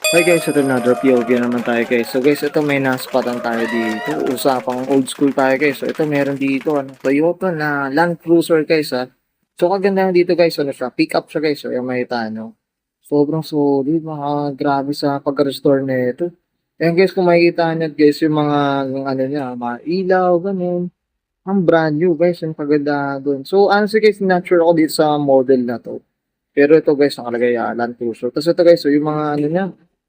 Hi guys, ito another POV naman tayo guys. So guys, ito may naspatan tayo dito. Usapang old school tayo guys. So ito meron dito, Toyota na Land Cruiser guys ha. So kaganda dito guys, ano siya, pick up siya guys. So yung makita no. Sobrang solid, mga grabe sa pag-restore nito. Ayan guys, kung makikita niyo guys, yung mga, yung ano niya, mga ilaw, ganun. Ang brand new guys, yung paganda doon. So honestly guys, natural ako dito sa model na to. Pero ito guys, nakalagay Land Cruiser. Tapos ito guys, so yung mga ano niya,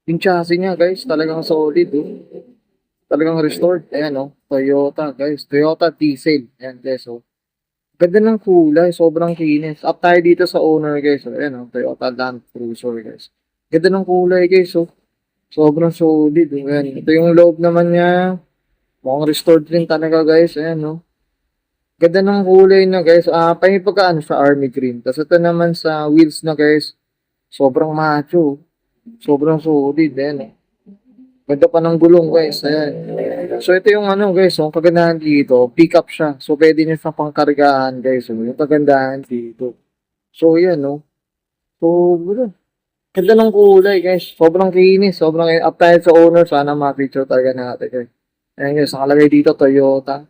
yung chassis niya guys, talagang solid oh. Talagang restored. Ayan oh, Toyota guys. Toyota diesel. Ayan guys oh. Ganda ng kulay, sobrang kinis. Up tayo dito sa owner guys. Oh. Ayan oh, Toyota Land Cruiser guys. Ganda ng kulay guys oh. Sobrang solid. Oh. Ayan. Ito yung loob naman niya. Mukhang restored rin talaga guys. Ayan oh. Ganda ng kulay na guys. Pahingi pagka ano sa army green. Tapos ito naman sa wheels na guys. Sobrang macho. Sobrang solid. Ayan oh. Ganda pa ng gulong guys. Ayan. So ito yung ano guys, yung kagandahan dito, pick up siya. So pwede niyo siyang pangkargaan guys. So, yung kagandahan dito. So yan no. So ganda. Ganda ng kulay guys. Sobrang kinis. Sobrang up tayo sa owner. Sana ma-feature talaga natin guys. Ayan guys, nakalagay dito Toyota.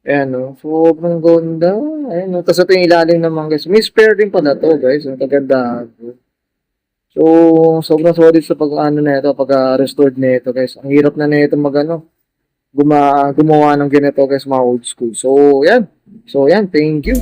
Ayan no. Sobrang ganda. Ayan no. Tapos ito yung ilalim naman guys. May spare din pala to guys. Yung kagandahan. So, sobrang solid sa pag-ano na ito, pag-restored na ito guys. Ang hirap na ito mag-ano, gumawa ng ganito guys, mga old school. So, yan. So, yan. Thank you.